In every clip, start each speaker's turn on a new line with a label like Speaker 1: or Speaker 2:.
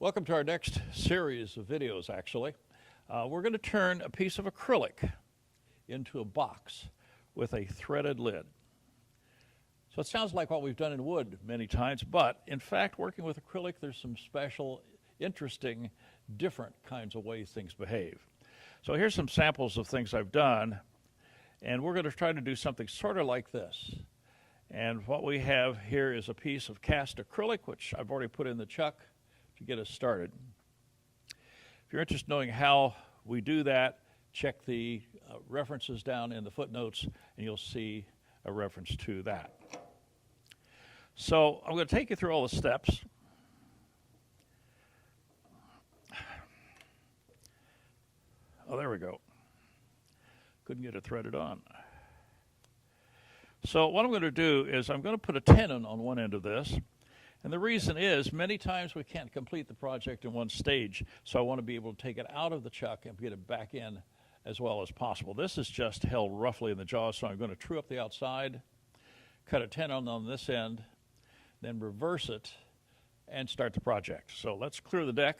Speaker 1: Welcome to our next series of videos, actually. We're going to turn a piece of acrylic into a box with a threaded lid. So it sounds like what we've done in wood many times, but in fact, working with acrylic, there's some special, interesting, different kinds of ways things behave. So here's some samples of things I've done, and we're going to try to do something sort of like this. And what we have here is a piece of cast acrylic, which I've already put in the chuck to get us started. If you're interested in knowing how we do that, check the references down in the footnotes and you'll see a reference to that. So I'm going to take you through all the steps. Oh, there we go. Couldn't get it threaded on. So what I'm going to do is I'm going to put a tenon on one end of this. And the reason is, many times we can't complete the project in one stage, so I want to be able to take it out of the chuck and get it back in as well as possible. This is just held roughly in the jaws, so I'm going to true up the outside, cut a tenon on this end, then reverse it, and start the project. So let's clear the deck.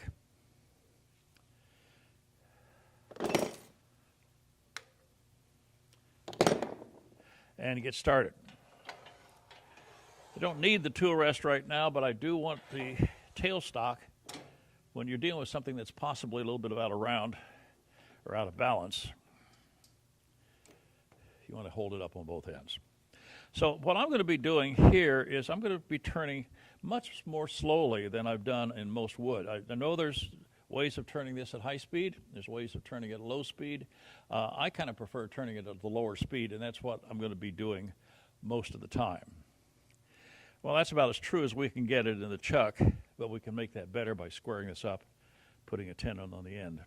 Speaker 1: And get started. I don't need the tool rest right now, but I do want the tailstock when you're dealing with something that's possibly a little bit out of round or out of balance. You want to hold it up on both ends. So what I'm going to be doing here is I'm going to be turning much more slowly than I've done in most wood. I know there's ways of turning this at high speed. There's ways of turning it at low speed. I kind of prefer turning it at the lower speed, and that's what I'm going to be doing most of the time. Well, that's about as true as we can get it in the chuck, but we can make that better by squaring this up, putting a tenon on the end.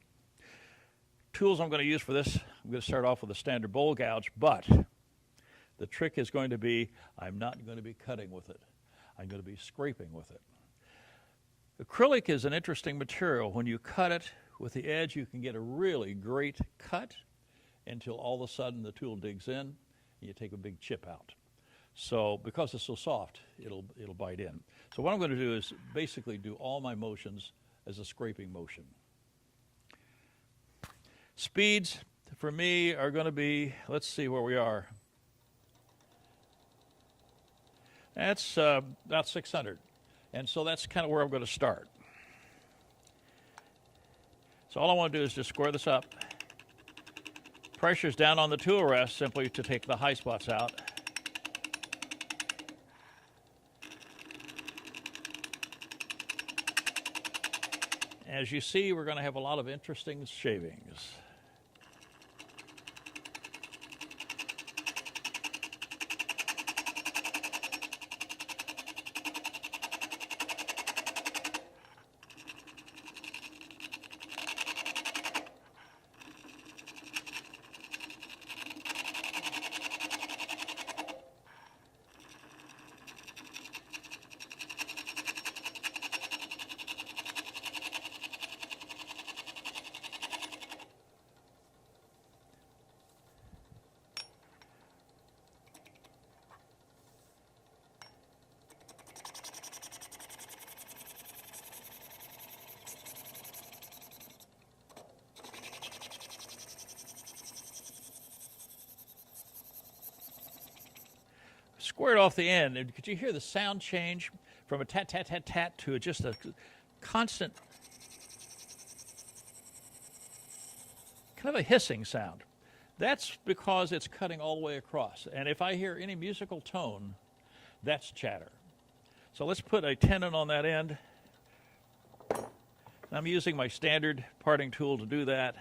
Speaker 1: Tools I'm going to use for this, I'm going to start off with a standard bowl gouge, but the trick is going to be I'm not going to be cutting with it. I'm going to be scraping with it. Acrylic is an interesting material. When you cut it with the edge, you can get a really great cut until all of a sudden the tool digs in and you take a big chip out. So because it's so soft, it'll bite in. So what I'm going to do is basically do all my motions as a scraping motion. Speeds for me are going to be, let's see where we are. That's about 600. And so that's kind of where I'm going to start. So all I want to do is just square this up. Pressure's down on the tool rest simply to take the high spots out. As you see, we're going to have a lot of interesting shavings. Squared off the end, and could you hear the sound change from a tat, tat, tat, tat to just a constant, kind of a hissing sound? That's because it's cutting all the way across. And if I hear any musical tone, that's chatter. So let's put a tenon on that end. I'm using my standard parting tool to do that.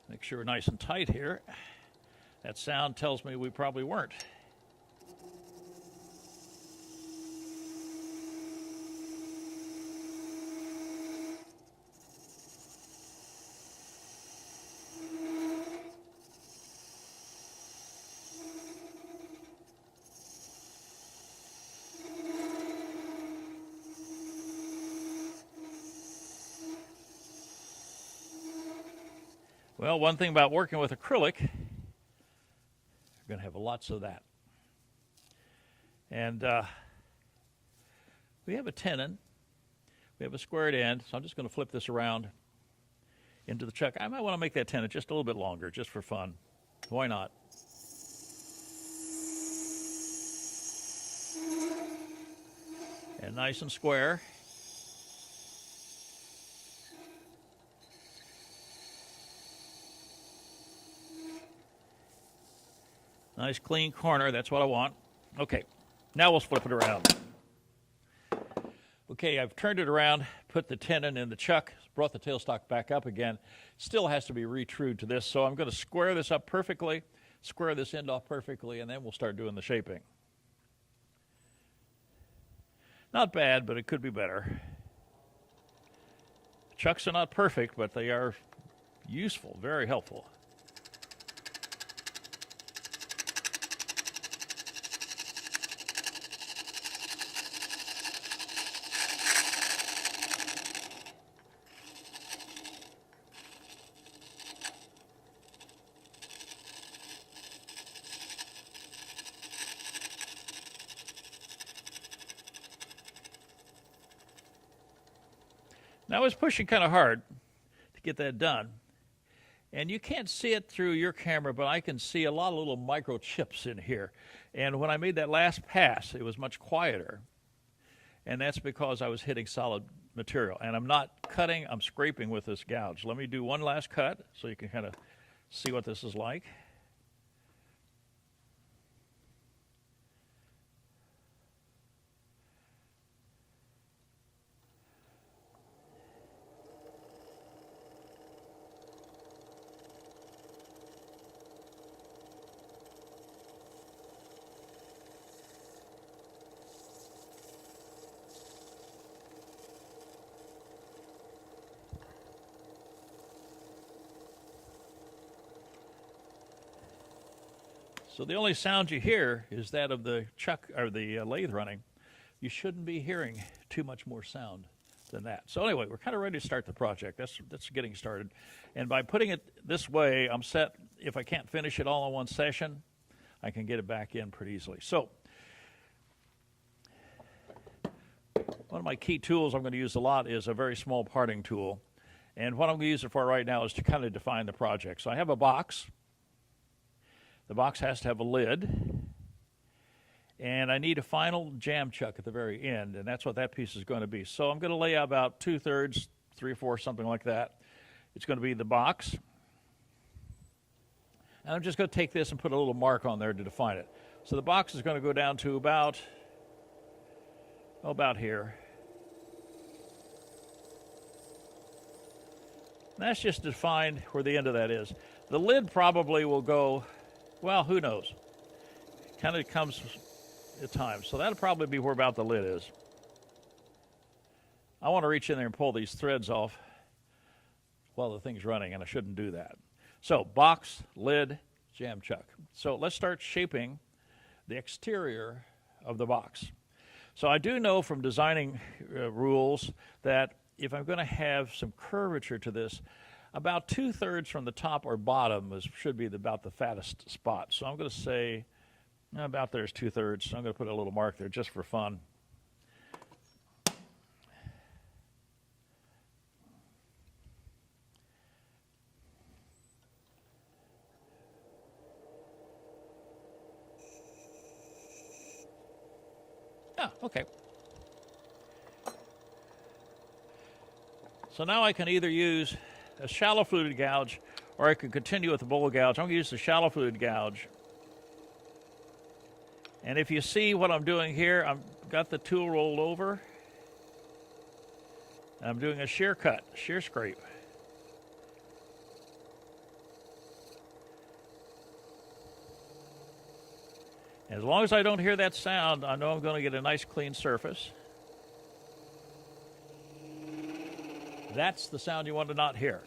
Speaker 1: Make sure we're nice and tight here. That sound tells me we probably weren't. Well, one thing about working with acrylic, You're going to have lots of that. And we have a tenon. We have a squared end, so I'm just going to flip this around into the chuck. I might want to make that tenon just a little bit longer, just for fun. Why not? And nice and square. Nice clean corner, that's what I want. Okay, now we'll flip it around. Okay, I've turned it around, put the tenon in the chuck, brought the tailstock back up again. Still has to be retrued to this, so I'm going to square this up perfectly, square this end off perfectly, and then we'll start doing the shaping. Not bad, but it could be better. Chucks are not perfect, but they are useful, very helpful. Now I was pushing kind of hard to get that done. And you can't see it through your camera, but I can see a lot of little microchips in here. And when I made that last pass, it was much quieter. And that's because I was hitting solid material. And I'm not cutting, I'm scraping with this gouge. Let me do one last cut so you can kind of see what this is like. So the only sound you hear is that of the chuck or the lathe running. You shouldn't be hearing too much more sound than that. So anyway, we're kind of ready to start the project. That's getting started. And by putting it this way, I'm set. If I can't finish it all in one session, I can get it back in pretty easily. So one of my key tools I'm going to use a lot is a very small parting tool. And what I'm going to use it for right now is to kind of define the project. So I have a box. The box has to have a lid, and I need a final jam chuck at the very end, and that's what that piece is going to be. So I'm going to lay out about 2/3, 3/4, something like that. It's going to be the box. And I'm just going to take this and put a little mark on there to define it. So the box is going to go down to about here. And that's just to define where the end of that is. The lid probably will go, well, who knows? Kind of comes at times. So that'll probably be where about the lid is. I want to reach in there and pull these threads off while the thing's running, and I shouldn't do that. So box, lid, jam chuck. So let's start shaping the exterior of the box. So I do know from designing rules that if I'm going to have some curvature to this, about 2/3 from the top or bottom should be about the fattest spot. So I'm going to say about there's 2/3. So I'm going to put a little mark there just for fun. Yeah, okay. So now I can either use a shallow fluted gouge, or I could continue with the bowl gouge. I'm going to use the shallow fluted gouge. And if you see what I'm doing here, I've got the tool rolled over. And I'm doing a shear cut, shear scrape. As long as I don't hear that sound, I know I'm going to get a nice clean surface. That's the sound you want to not hear.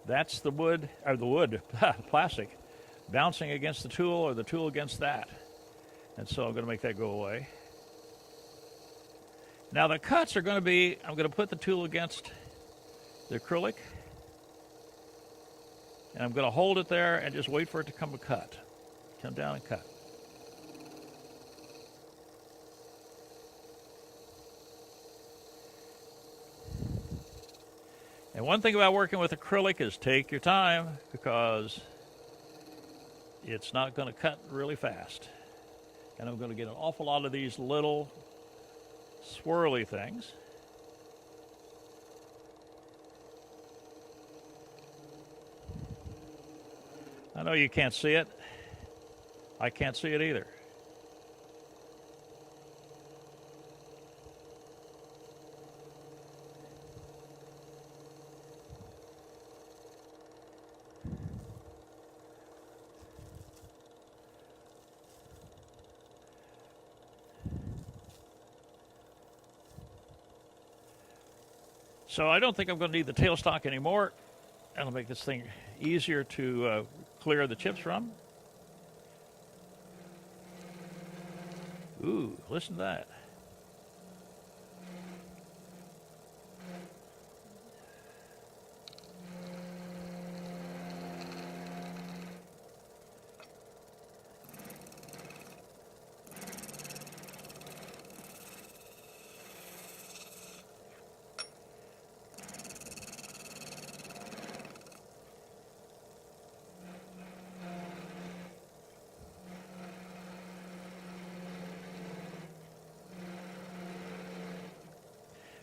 Speaker 1: That's the wood, plastic, bouncing against the tool or the tool against that. And so I'm going to make that go away. Now the cuts are going to be, I'm going to put the tool against the acrylic. And I'm going to hold it there and just wait for it to come down and cut. And one thing about working with acrylic is take your time, because it's not going to cut really fast. And I'm going to get an awful lot of these little swirly things. I know you can't see it. I can't see it either. So I don't think I'm going to need the tailstock anymore. That'll make this thing easier to clear the chips from. Ooh, listen to that.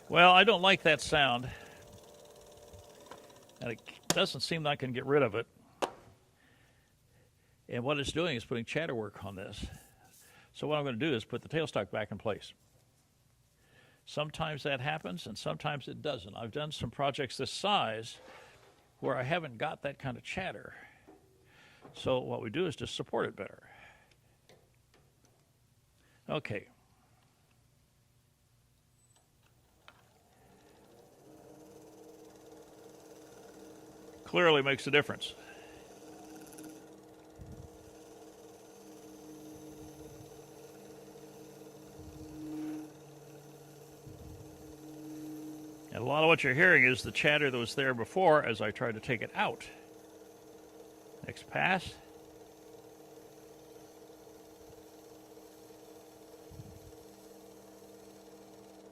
Speaker 1: Well, I don't like that sound, and it doesn't seem like I can get rid of it. And what it's doing is putting chatter work on this. So what I'm going to do is put the tailstock back in place. Sometimes that happens, and sometimes it doesn't. I've done some projects this size where I haven't got that kind of chatter. So what we do is just support it better. Okay. Clearly makes a difference. And a lot of what you're hearing is the chatter that was there before as I tried to take it out. Next pass.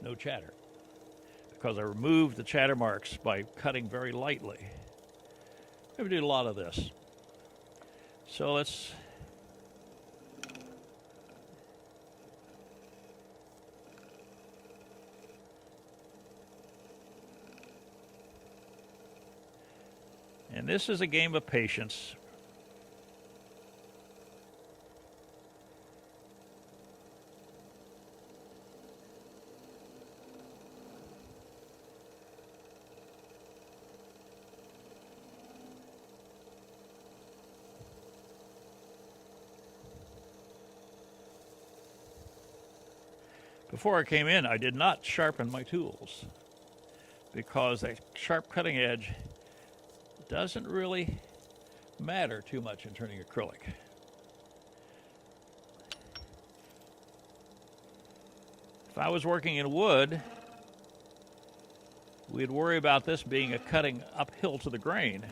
Speaker 1: No chatter, because I removed the chatter marks by cutting very lightly. We do a lot of this. So let's and this is a game of patience. Before I came in, I did not sharpen my tools because that sharp cutting edge doesn't really matter too much in turning acrylic. If I was working in wood, we'd worry about this being a cutting uphill to the grain.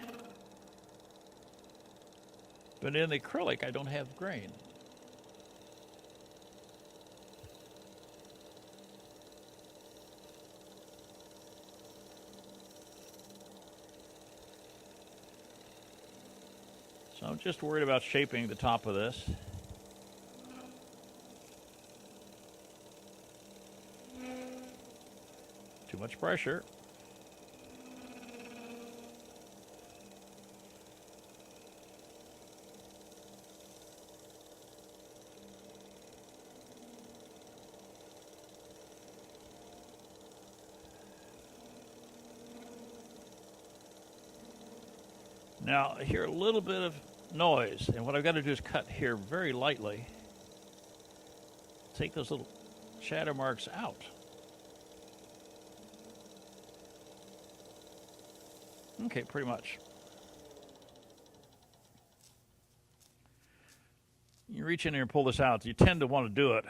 Speaker 1: But in the acrylic, I don't have grain. So I'm just worried about shaping the top of this. Too much pressure. Now, I hear a little bit of noise, and what I've got to do is cut here very lightly. Take those little chatter marks out. Okay, pretty much. You reach in here and pull this out. You tend to want to do it.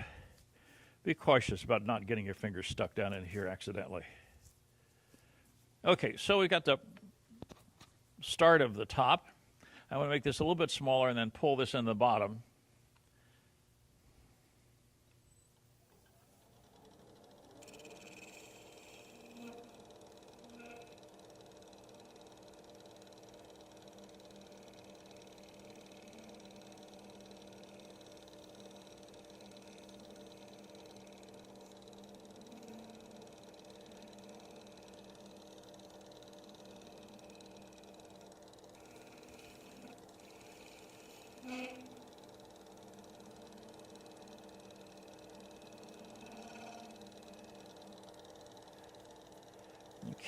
Speaker 1: Be cautious about not getting your fingers stuck down in here accidentally. Okay, so we got the start of the top. I want to make this a little bit smaller and then pull this in the bottom.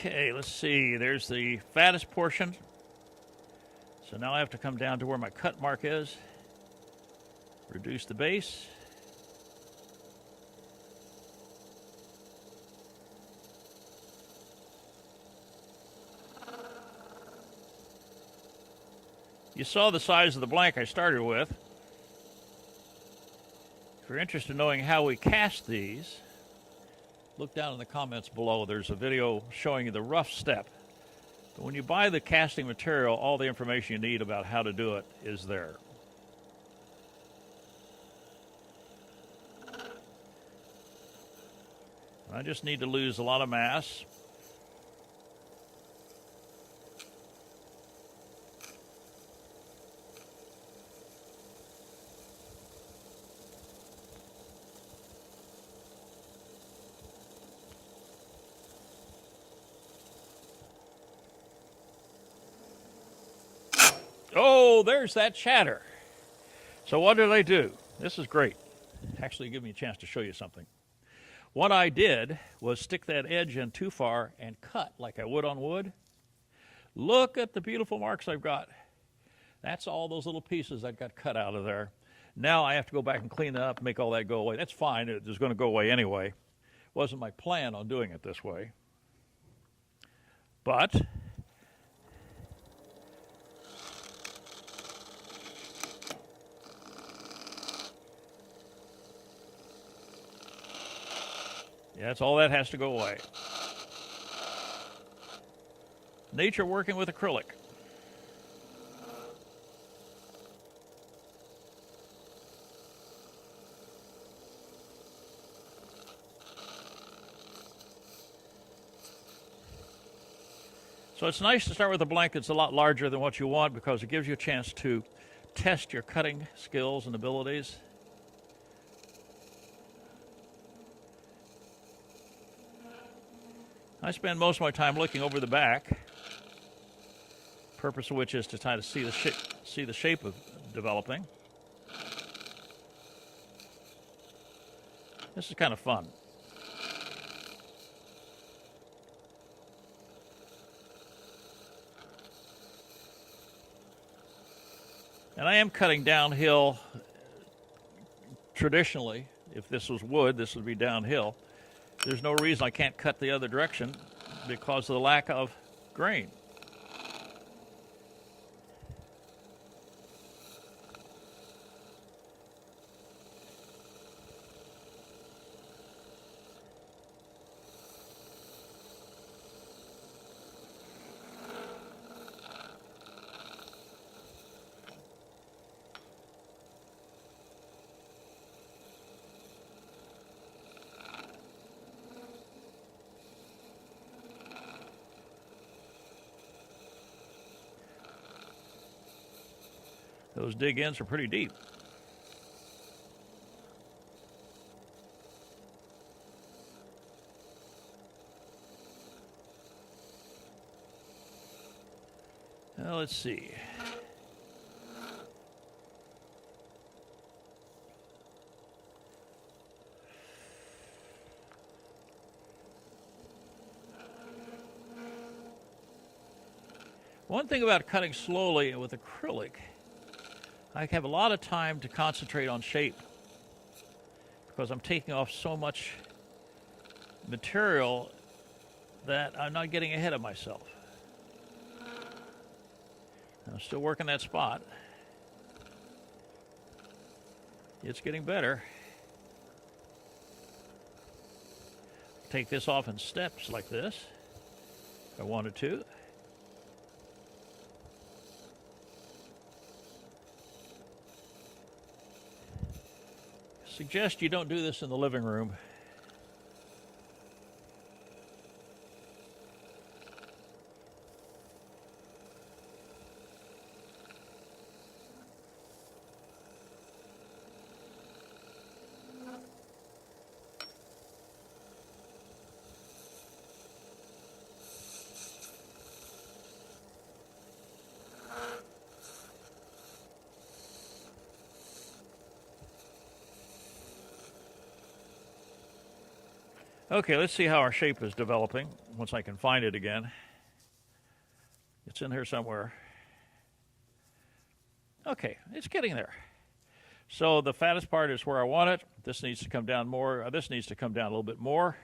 Speaker 1: Okay, let's see. There's the fattest portion. So now I have to come down to where my cut mark is. Reduce the base. You saw the size of the blank I started with. If you're interested in knowing how we cast these, look down in the comments below. There's a video showing you the rough step. But when you buy the casting material, all the information you need about how to do it is there. I just need to lose a lot of mass. Oh, there's that chatter. So what did I do? This is great. Actually, give me a chance to show you something. What I did was stick that edge in too far and cut like I would on wood. Look at the beautiful marks I've got. That's all those little pieces that got cut out of there. Now I have to go back and clean that up and make all that go away. That's fine. It was going to go away anyway. Wasn't my plan on doing it this way. But yeah, that's all that has to go away. Nature working with acrylic. So it's nice to start with a blank that's a lot larger than what you want because it gives you a chance to test your cutting skills and abilities. I spend most of my time looking over the back, purpose of which is to try to see the shape of developing. This is kind of fun. And I am cutting downhill traditionally. If this was wood, this would be downhill. There's no reason I can't cut the other direction because of the lack of grain. Those dig ins are pretty deep. Now let's see. One thing about cutting slowly with acrylic, I have a lot of time to concentrate on shape because I'm taking off so much material that I'm not getting ahead of myself. I'm still working that spot. It's getting better. Take this off in steps like this if I wanted to. suggest you don't do this in the living room. Okay, let's see how our shape is developing once I can find it again. It's in here somewhere. Okay, it's getting there. So the fattest part is where I want it. This needs to come down more. This needs to come down a little bit more.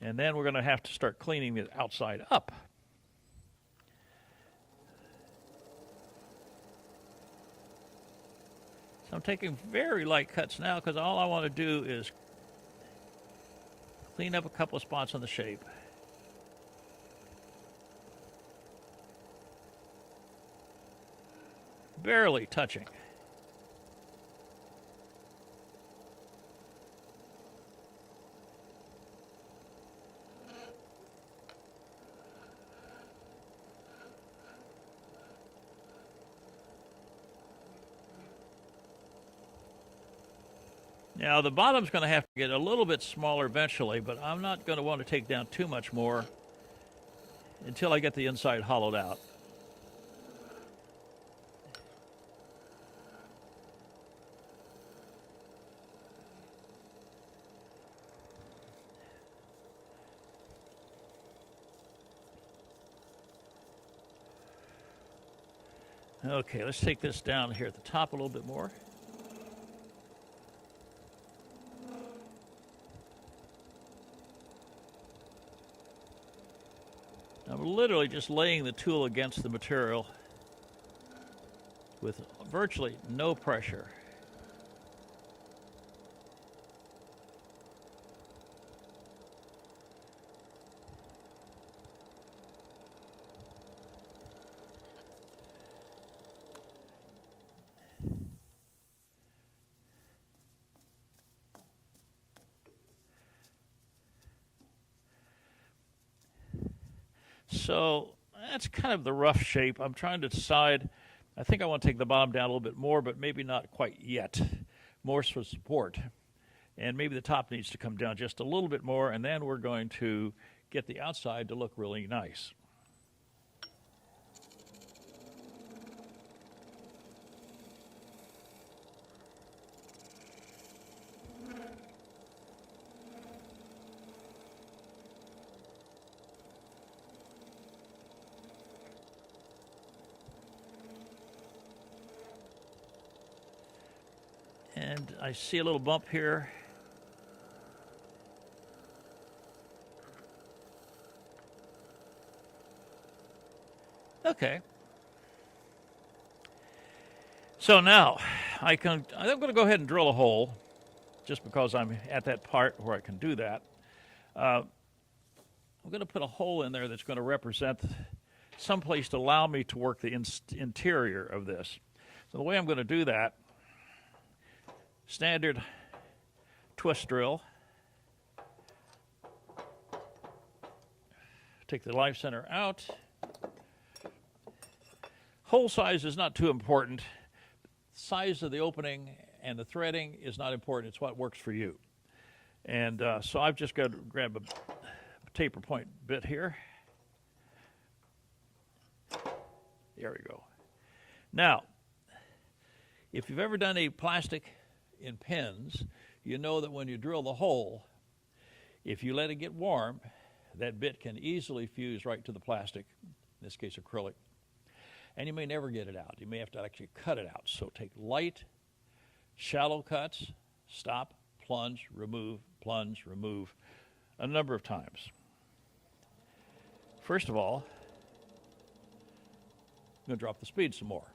Speaker 1: And then we're going to have to start cleaning the outside up. So I'm taking very light cuts now because all I want to do is clean up a couple of spots on the shape. Barely touching. Now the bottom's going to have to get a little bit smaller eventually, but I'm not going to want to take down too much more until I get the inside hollowed out. Okay, let's take this down here at the top a little bit more. I'm literally just laying the tool against the material with virtually no pressure. So that's kind of the rough shape. I'm trying to decide. I think I want to take the bottom down a little bit more, but maybe not quite yet. More for support. And maybe the top needs to come down just a little bit more, and then we're going to get the outside to look really nice. And I see a little bump here. Okay. So now I'm going to go ahead and drill a hole just because I'm at that part where I can do that. I'm going to put a hole in there that's going to represent some place to allow me to work the interior of this. So the way I'm going to do that, standard twist drill. Take the live center out. Hole size is not too important. Size of the opening and the threading is not important. It's what works for you. And so I've just got to grab a taper point bit here. There we go. Now, if you've ever done a plastic in pins, you know that when you drill the hole, if you let it get warm, that bit can easily fuse right to the plastic, in this case acrylic, and you may never get it out. You may have to actually cut it out. So take light, shallow cuts, stop, plunge, remove, a number of times. First of all, I'm going to drop the speed some more.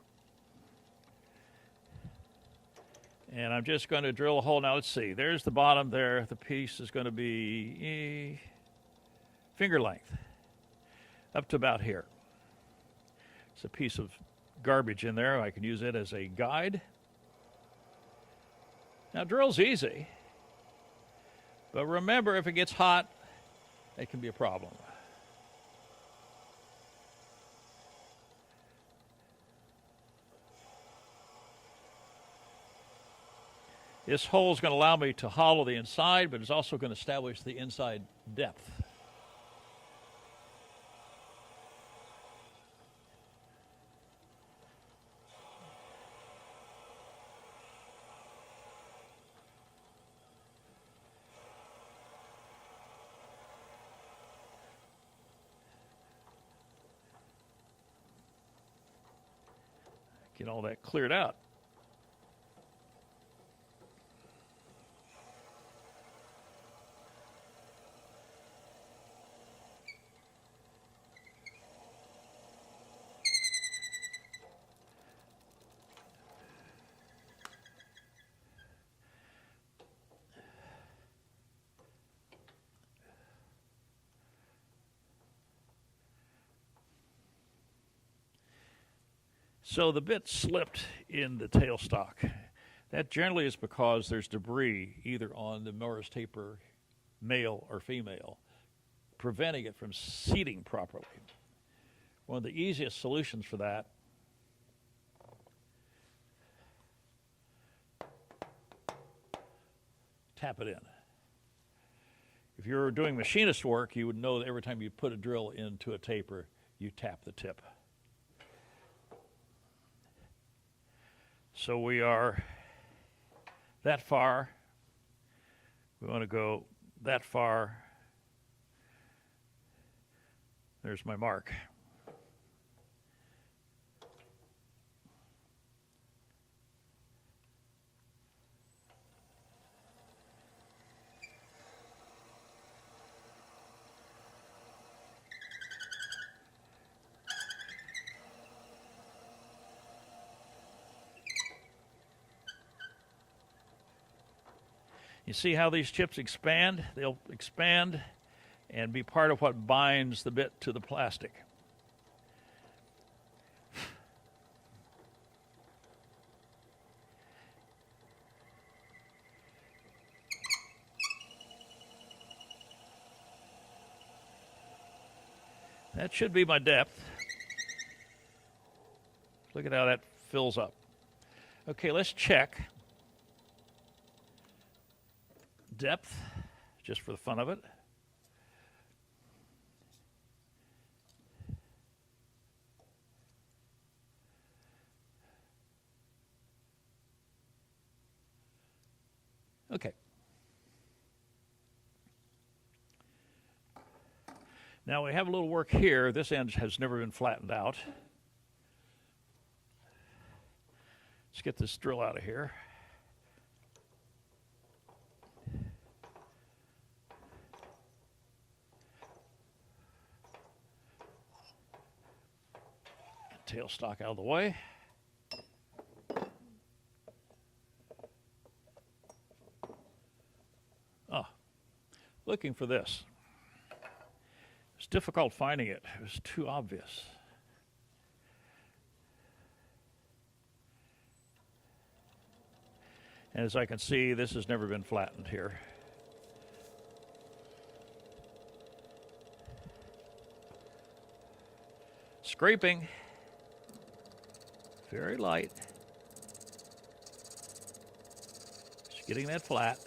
Speaker 1: And I'm just going to drill a hole. Now, let's see. There's the bottom there. The piece is going to be finger length up to about here. It's a piece of garbage in there. I can use it as a guide. Now, drill's easy, but remember, if it gets hot, it can be a problem. This hole is going to allow me to hollow the inside, but it's also going to establish the inside depth. Get all that cleared out. So the bit slipped in the tailstock. That generally is because there's debris either on the Morris taper, male or female, preventing it from seating properly. One of the easiest solutions for that tap it in. If you're doing machinist work, you would know that every time you put a drill into a taper, you tap the tip. So we are that far. We want to go that far. There's my mark. You see how these chips expand? They'll expand and be part of what binds the bit to the plastic. That should be my depth. Look at how that fills up. Okay, let's check depth, just for the fun of it. Okay. Now we have a little work here. This end has never been flattened out. Let's get this drill out of here. Tailstock out of the way. Oh, looking for this. It's difficult finding it. It was too obvious. And as I can see, this has never been flattened here. Scraping. Very light. Just getting that flat.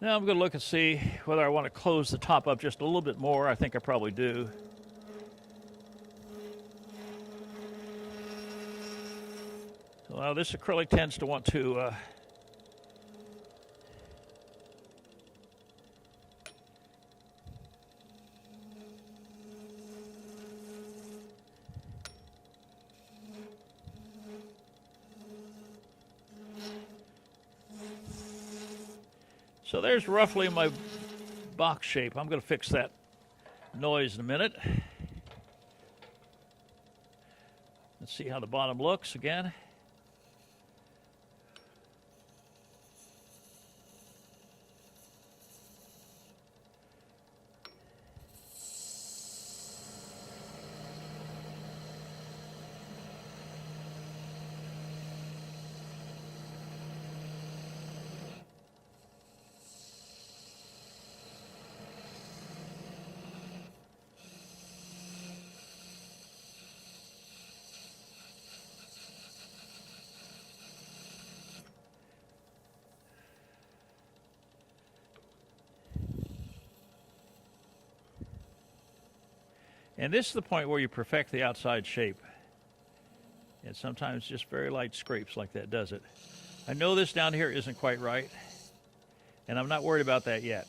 Speaker 1: Now I'm going to look and see whether I want to close the top up just a little bit more. I think I probably do. Well, this acrylic tends to want to so there's roughly my box shape. I'm going to fix that noise in a minute. Let's see how the bottom looks again. And this is the point where you perfect the outside shape. And sometimes just very light scrapes like that does it. I know this down here isn't quite right, and I'm not worried about that yet.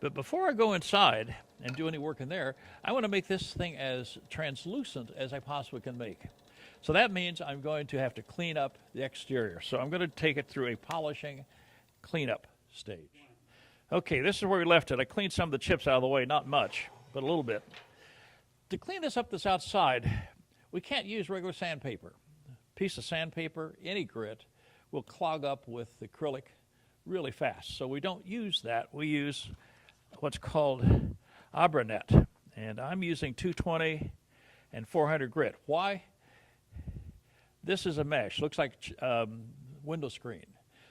Speaker 1: But before I go inside and do any work in there, I want to make this thing as translucent as I possibly can make. So that means I'm going to have to clean up the exterior. So I'm going to take it through a polishing cleanup stage. Okay, this is where we left it. I cleaned some of the chips out of the way, not much, but a little bit. To clean this outside, we can't use regular sandpaper. A piece of sandpaper, any grit, will clog up with acrylic really fast. So we don't use that. We use what's called Abranet, and I'm using 220 and 400 grit. Why? This is a mesh. Looks like window screen.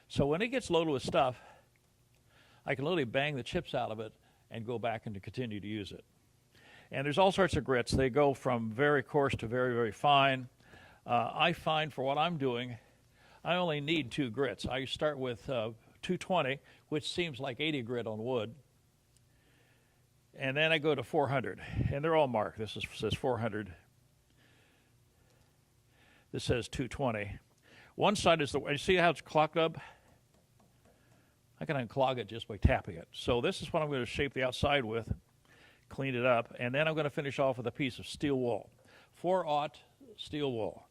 Speaker 1: So when it gets loaded with stuff, I can literally bang the chips out of it and go back and to continue to use it. And there's all sorts of grits. They go from very coarse to very, very fine. I find for what I'm doing, I only need 2 grits. I start with 220, which seems like 80 grit on wood. And then I go to 400, and they're all marked. This says 400. This says 220. One side is you see how it's clogged up? I can unclog it just by tapping it. So this is what I'm going to shape the outside with, clean it up, and then I'm going to finish off with a piece of steel wool. 4/0 steel wool.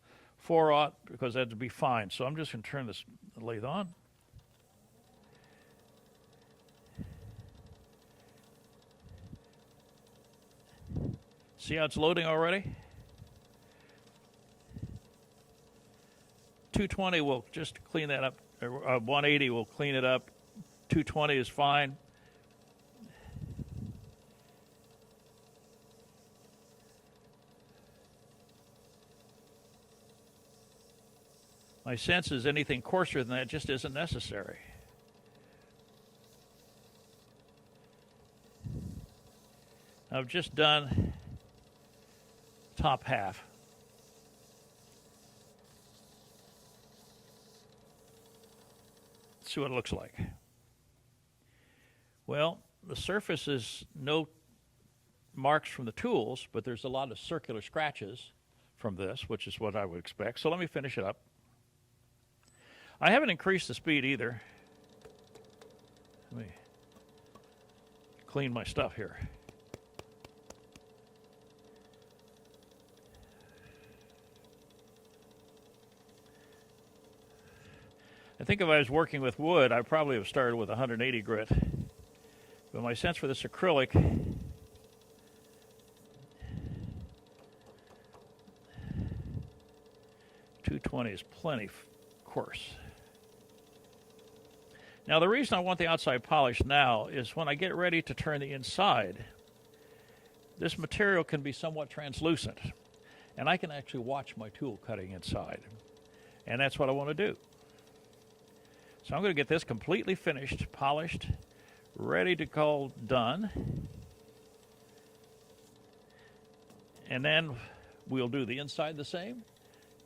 Speaker 1: 4/0 because that'd be fine. So I'm just going to turn this lathe on. See how it's loading already? 220 will just clean that up. 180 will clean it up. 220 is fine. My sense is anything coarser than that just isn't necessary. I've just done top half. Let's see what it looks like. Well, the surface is no marks from the tools, but there's a lot of circular scratches from this, which is what I would expect. So let me finish it up. I haven't increased the speed either. Let me clean my stuff here. I think if I was working with wood, I probably have started with 180 grit. But my sense for this acrylic, 220 is plenty coarse. Now the reason I want the outside polished now is when I get ready to turn the inside, this material can be somewhat translucent. And I can actually watch my tool cutting inside. And that's what I want to do. So I'm going to get this completely finished, polished, ready to call done. And then we'll do the inside the same.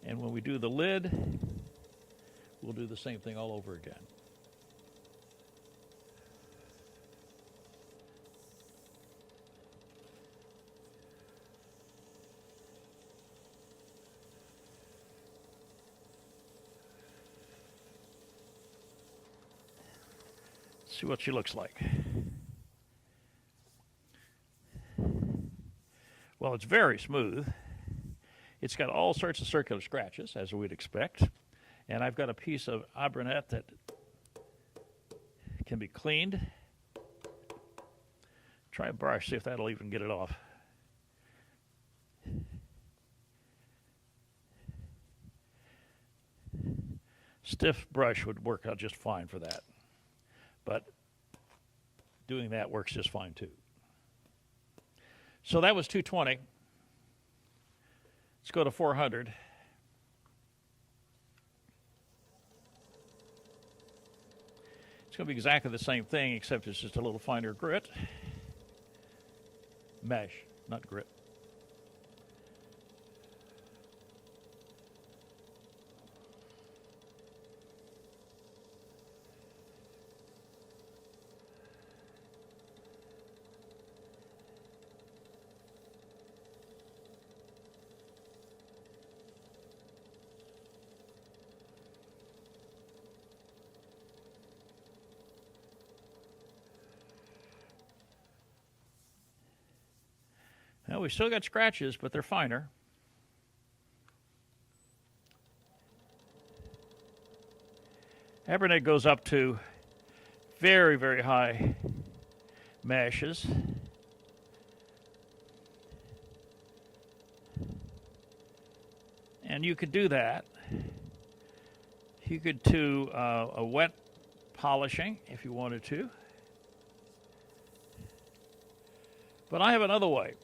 Speaker 1: And when we do the lid, we'll do the same thing all over again. See what she looks like. Well, it's very smooth. It's got all sorts of circular scratches, as we'd expect. And I've got a piece of Abranet that can be cleaned. Try a brush, see if that'll even get it off. Stiff brush would work out just fine for that. But doing that works just fine too. So that was 220. Let's go to 400. It's going to be exactly the same thing, except it's just a little finer grit. Mesh, not grit. Now we still got scratches, but they're finer. Acrylic goes up to very, very high mashes. And you could do that. You could do a wet polishing if you wanted to. But I have another way.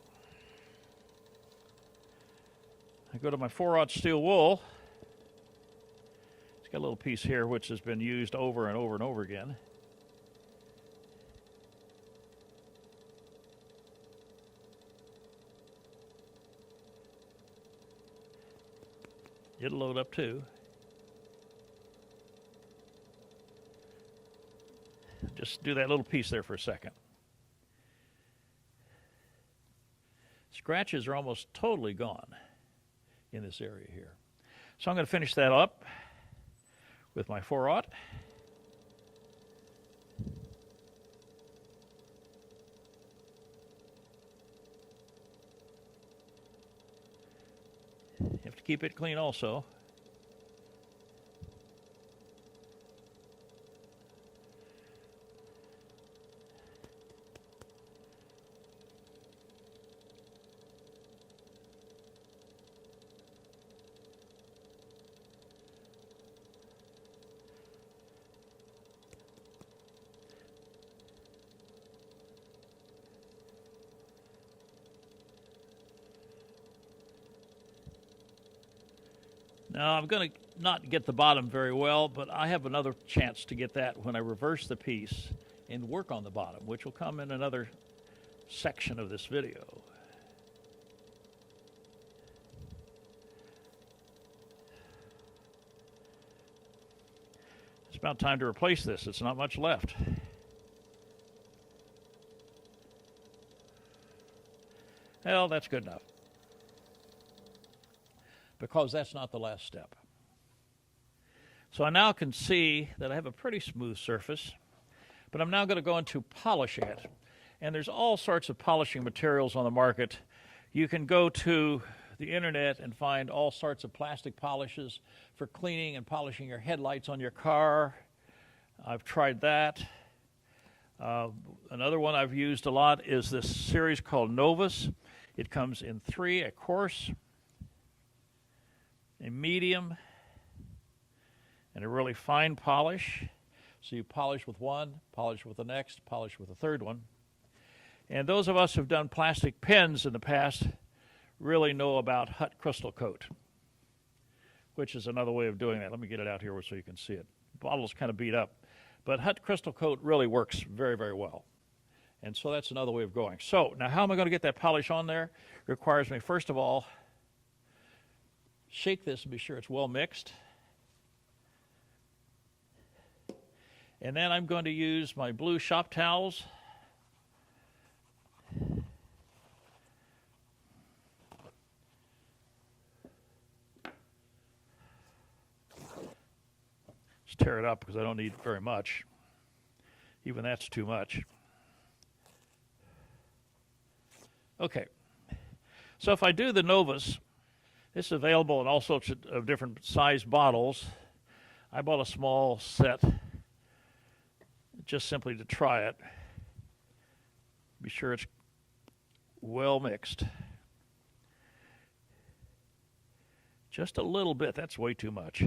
Speaker 1: I go to my 4/0 steel wool. It's got a little piece here which has been used over and over and over again. It'll load up too. Just do that little piece there for a second. Scratches are almost totally gone in this area here. So I'm going to finish that up with my 4/0. You have to keep it clean also. Now I'm going to not get the bottom very well, but I have another chance to get that when I reverse the piece and work on the bottom, which will come in another section of this video. It's about time to replace this. It's not much left. Well, that's good enough, because that's not the last step. So I now can see that I have a pretty smooth surface, but I'm now going to go into polishing it. And there's all sorts of polishing materials on the market. You can go to the internet and find all sorts of plastic polishes for cleaning and polishing your headlights on your car. I've tried that. Another one I've used a lot is this series called Novus. It comes in 3, a coarse, a medium, and a really fine polish. So you polish with one, polish with the next, polish with the third one. And those of us who've done plastic pens in the past really know about Hut Crystal Coat, which is another way of doing that. Let me get it out here so you can see it. The bottle's kind of beat up, but Hut Crystal Coat really works very, very well. And so that's another way of going. So now how am I going to get that polish on there? It requires me, first of all, shake this and be sure it's well mixed. And then I'm going to use my blue shop towels. Just tear it up because I don't need very much. Even that's too much. Okay. So if I do the Novus, this is available in all sorts of different size bottles. I bought a small set just simply to try it. Be sure it's well mixed. Just a little bit, that's way too much.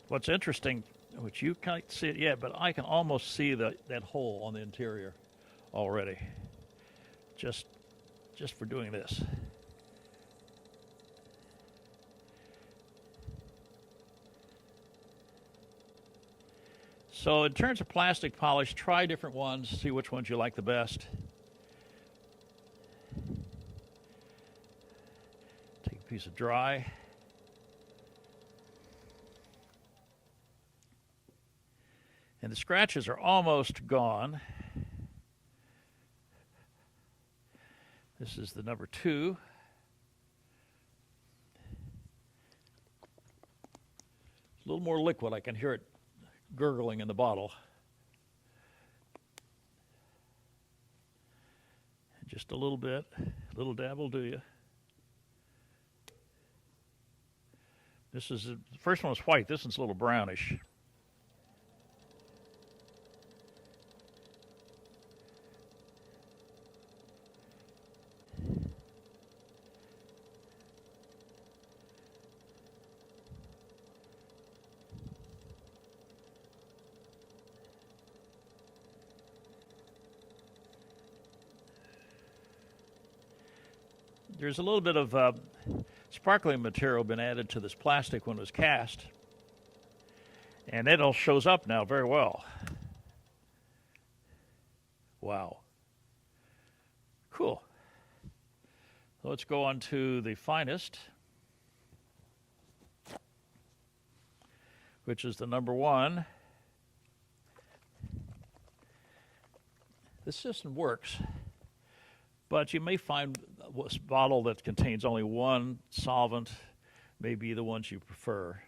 Speaker 1: What's interesting, which you can't see it yet, but I can almost see that hole on the interior already, just for doing this. So in terms of plastic polish, try different ones, see which ones you like the best. Take a piece of dry. And the scratches are almost gone. This is the number 2. It's a little more liquid. I can hear it gurgling in the bottle. Just a little bit. A little dab will do you. This is the first one was white. This one's a little brownish. There's a little bit of sparkling material been added to this plastic when it was cast, and it all shows up now very well. Wow. Cool. So let's go on to the finest, which is the number 1. This system works, but you may find a bottle that contains only one solvent may be the ones you prefer.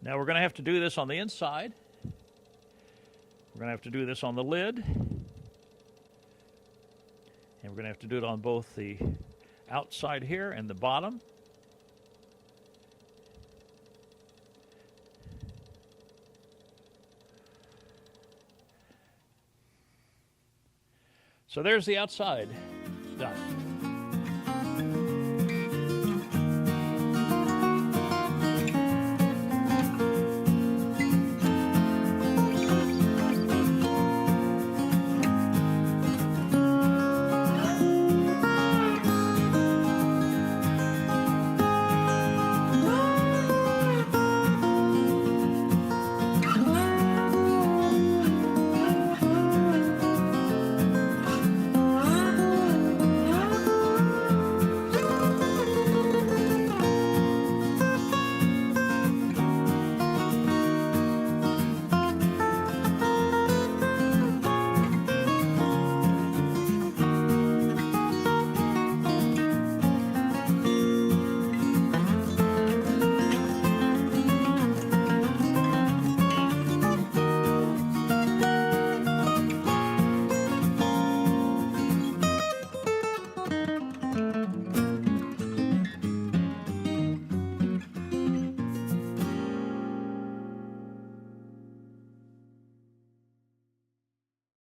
Speaker 1: Now we're going to have to do this on the inside. We're going to have to do this on the lid. And we're going to have to do it on both the outside here and the bottom. So there's the outside done.